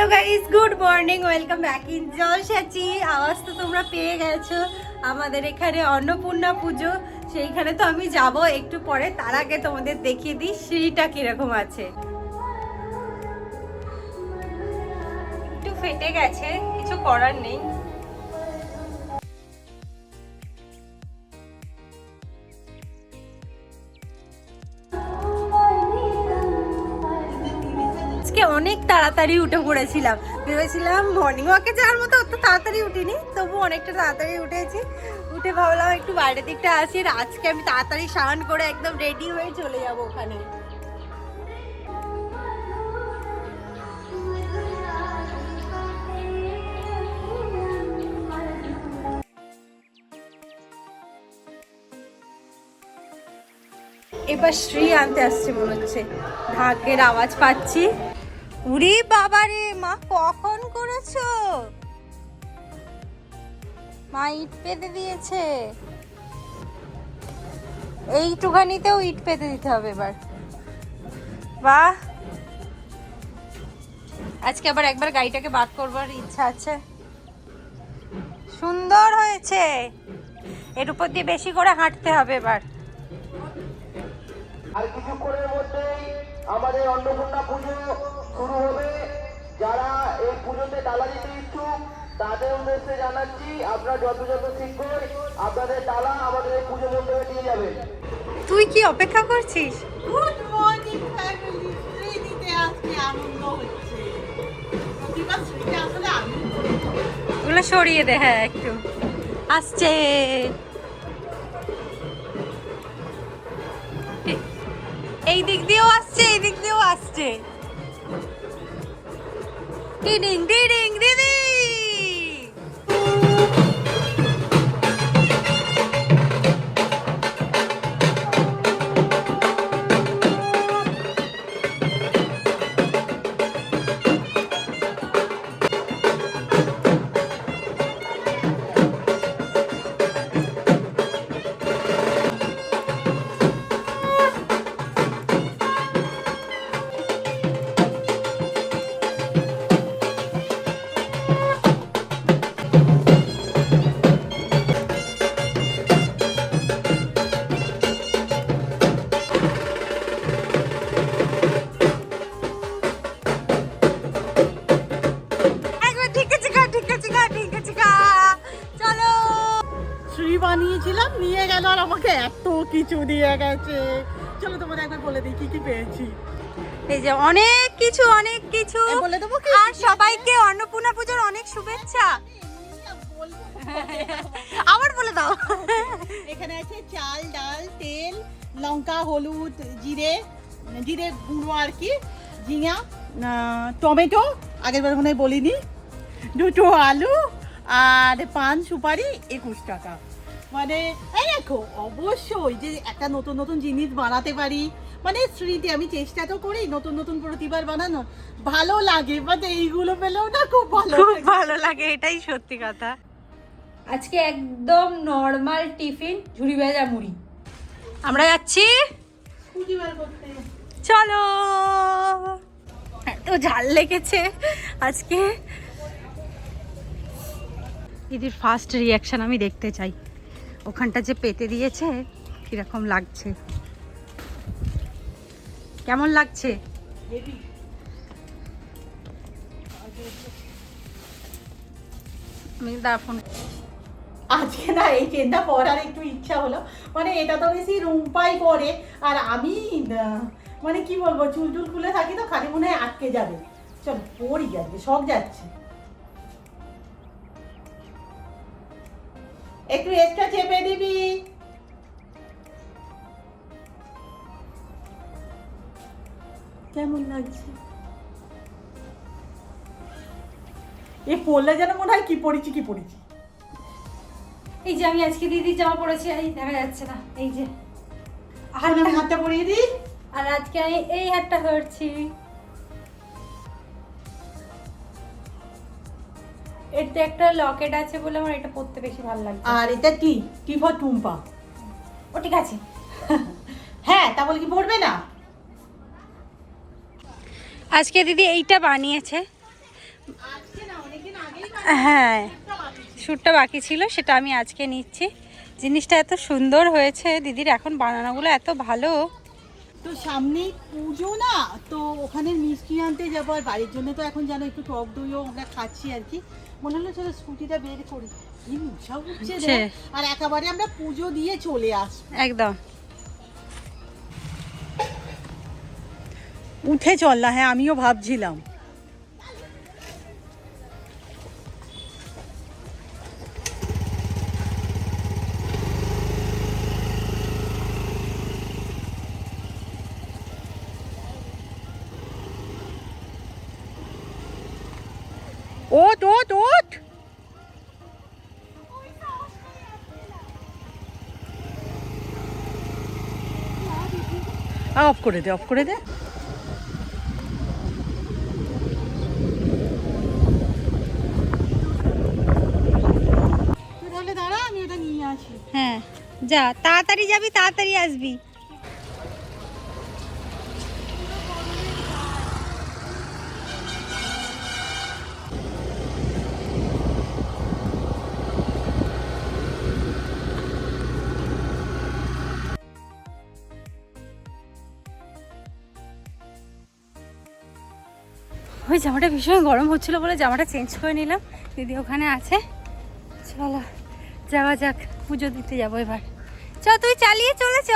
Hello guys, good morning, welcome back in জলসাচি। আওয়াজ তো তোমরা পেয়ে গেছো। আমাদের এখানে অন্নপূর্ণা পুজো, সেইখানে তো আমি যাব একটু পরে। তার আগে তোমাদের দেখিয়ে দিই সিঁড়িটা কিরকম আছে। একটু ফেটে গেছে, কিছু করার নেই। অনেক তাড়াতাড়ি উঠে পড়েছিলাম, ভেবেছিলাম মর্নিং ওয়াকে যাওয়ার মতো অত তাড়াতাড়ি উঠিনি, তবু অনেকটা তাড়াতাড়ি উঠেছি। উঠে ভাবলাম একটু বাইরের দিকটা আসি, আর আজকে আমি তাড়াতাড়ি স্নান করে একদম রেডি হয়ে চলে যাব ওখানে। এবার শ্রী আনতে আসছে মনে হচ্ছে, ঢাকের আওয়াজ পাচ্ছি। উরি বাবারে, মা কখন করেছো? মা ইট পেতে দিয়েছে, এইটুখানিতেও ইট পেতে দিতে হবে এবার। বাহ, আজকে আবার একবার গাড়িটাকে বার করবার ইচ্ছা আছে। সুন্দর হয়েছে, এর উপর দিয়ে বেশি করে হাঁটতে হবে এবার। আর কিছুক্ষণের মধ্যেই আমাদের অন্নপূর্ণা পুজো শুরু হবে। যারা এই পুজোতে ডালা দিতে ইচ্ছুক তাদের উদ্দেশ্যে জানাচ্ছি, আপনারা যত শীঘ্রই আপনাদের ডালা আমাদের এই পুজো মণ্ডপে নিয়ে যাবেন। তুই কি অপেক্ষা করছিস? গুড মর্নিং ফ্যামিলি, শ্রীদিতে আজকে আনন্দ হচ্ছে। প্রতিবার শ্রীতে আসলে আমি ওগুলো সরিয়ে দে, হ্যাঁ একটু আসছে। এই দিক দিয়েও আসছে, এই দিক দিয়েও আসছে। ডিডিং ডিডিং দিদি, শ্রী বানিয়েছিলাম, নিয়ে গেল আর আমাকে এত কিছু দিয়ে গেছে। চলো তোমাদের একবার বলে দিই কি কি পেয়েছি। এই যে অনেক কিছু, অনেক কিছু। বলে দেবো কি? আর সবাইকে অন্নপূর্ণা পুজোর অনেক শুভেচ্ছা। আবার বলে দাও। এখানে আছে চাল, ডাল, তেল, লঙ্কা, হলুদ, জিরে, জিরে গুঁড়ো আর কি, ঝিঙা, টমেটো, আগের বার মনে হয় বলিনি, দুটো আলু আর পান সুপারি 21 টাকা। মানে এই দেখো, অবশ্যই যে একটা নতুন নতুন জিনিস বানাতে পারি, মানে স্মৃতি আমি চেষ্টা তো করি নতুন নতুন প্রতিবার বানানো, ভালো লাগে। বাট এইগুলো পেলেও না খুব ভালো লাগে, এটাই সত্যি কথা। আজকে একদম নর্মাল টিফিন, ঝুড়ি ভাজা মুড়ি। আমরা যাচ্ছি, চলো। এত ঝাল লেগেছে আজকে। দিদির ফার্স্ট রিয়াকশন আমি দেখতে চাই, ওখানটা যে পেতে দিয়েছে কিরকম লাগছে, কেমন লাগছে? আমি ফোন আজকে না এই চেনটা পরার একটু ইচ্ছা হলো, মানে এটা তো বেশি রুম্পাই পরে, আর আমি মানে কি বলবো, চুল টুল খুলে থাকি তো খালি মনে হয় আটকে যাবে। চল পরি, যাচ্ছে সব যাচ্ছে। একটু এক্সট্রা চেপে দিবি। কেমন লাগছে? এ পরলে যেন মনে হয় কি পরেছি কি পরেছি। এই যে আমি আজকে দিদি জামা পরেছি, এই দেখা যাচ্ছে না, এই যে হাতটা পরিয়ে দিই। আর আজকে আমি এই হাতটা ধরছি। এতে একটা লকেট আছে বলে আমার এটা পরতে বেশি ভালো লাগছে। আর এটা টি ফর টুম্পা। ও ঠিক আছে। হ্যাঁ, তা বলে কি পড়বে না? আজকে দিদি এইটা বানিয়েছে, আজকে না অনেকদিন আগেই হ্যাঁ শ্যুটটা বাকি ছিল, সেটা আমি আজকে নিচ্ছি। জিনিসটা এত সুন্দর হয়েছে দিদির, এখন বানানোগুলো এত ভালো। তো সামনেই পুজো না, তো ওখানে মিষ্টি আনতে যাবো, আর বাড়ির জন্য তো এখন জানো একটু টক দইও আমরা খাচ্ছি আর কি। মনে হলো চলো স্কুটিটা বের করি, কি মশা উঠছে রে। আর একেবারে আমরা পুজো দিয়ে চলে আসবো একদম। উঠে চল না। হ্যাঁ আমিও ভাবছিলাম। ওঠ ওঠ ওঠ। অফ করে দে, অফ করে দে। তুই তাহলে দাঁড়া, আমি ওটা নিয়ে আসি। হ্যাঁ যা, তাড়াতাড়ি যাবি তাড়াতাড়ি আসবি। ওই জামাটা ভীষণ গরম হচ্ছিল বলে জামাটা চেঞ্জ করে নিলাম। দিদি ওখানে আছে, চলো যাওয়া যাক, পুজো দিতে যাবো এবার। চ তুই চালিয়ে চলে চ।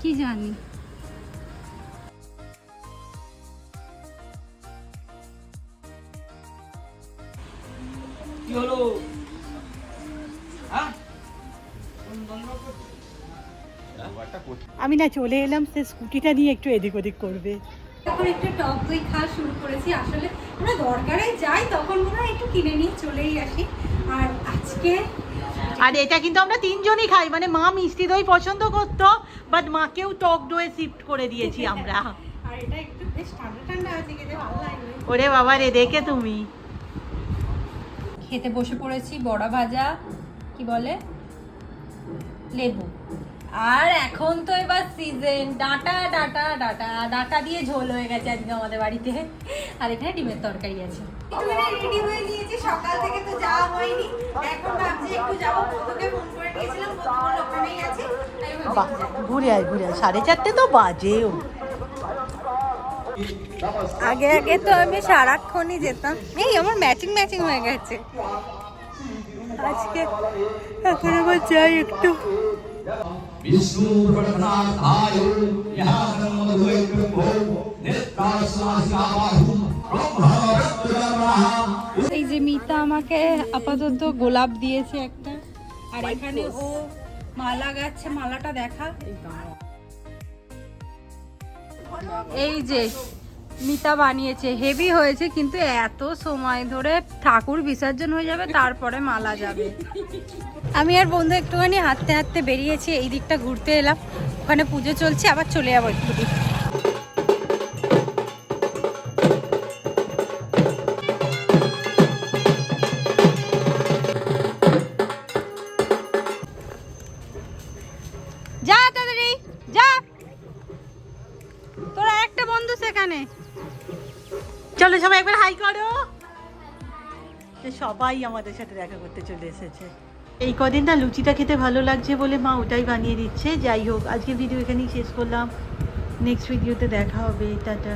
কি জানি কি হলো? হ্যাঁ আমি না চলে এলাম, সে স্কুটিটা নিয়ে একটু এদিক ওদিক করবে। এখন একটু টক দই খাওয়া শুরু করেছি। আসলে আমরা দরকারে যাই তখন মনে হয় একটু কিনে নিয়ে চলেই আসি। আর আজকে আর এটা কিন্তু আমরা তিনজনই খাই, মানে মা মিষ্টি দই পছন্দ করতো, বাট মাকেও টক দই শিফট করে দিয়েছি আমরা। আর এটা একটু বেশ ঠান্ডা ঠান্ডা আছে, খেতে ভালো লাগবে। ওরে বাবা রে, দেখে তুমি। খেতে বসে পড়েছি বড়া ভাজা, কি বলে, লেবু। আর এখন তো এবার সিজন ডাঁটা ডাঁটা ডাঁটা ডাঁটা দিয়ে ঝোল হয়ে গেছে আজকে আমাদের বাড়িতে। আর এখানে ডিমের তরকারি আছে। রেডি হয়ে গিয়েছি, সকাল থেকে তো যাওয়া হয়নি। এখন ভাবছি একটু যাবো, বন্ধুকে ফোন করে দিয়েছিলাম, বন্ধু ওখানেই আছে। ঘুরে আয় ঘুরে আয়, 4:30 তো বাজেও। আগে আগে তো আমি সারাক্ষণই যেতাম। এই আমার ম্যাচিং ম্যাচিং হয়ে গেছে আজকে। এখন আবার যাই একটু। विष्णु प्रसन्नाय यहाँ मधुको नेत्रास्नासिकाबाहु ब्रह्मवृत्तधर्मः। এই যে মিতা আমাকে আপাতত গোলাপ দিয়েছে একটা, আর এখানে ও মালা গাচ্ছে। মালাটা দেখা, এই যে মিতা বানিয়েছে, হেভি হয়েছে, কিন্তু এত সময় ধরে ঠাকুর বিসর্জন হয়ে যাবে তারপরে মালা যাবে। আমি আর বন্ধু একটুখানি হাঁটতে হাঁটতে বেরিয়েছি, এই দিকটা ঘুরতে এলাম। ওখানে পুজো চলছে, আবার চলে যাবো একটু দিক। যা তাড়াতাড়ি যা, তোর একটা বন্ধু সেখানে। চলো সবাই একবার হাই করো। সবাই আমাদের সাথে দেখা করতে চলে এসেছে। এই কদিন না লুচিটা খেতে ভালো লাগছে বলে মা ওটাই বানিয়ে দিচ্ছে। যাই হোক, আজকের ভিডিও এখানেই শেষ করলাম। নেক্সট ভিডিওতে দেখা হবে। টাটা।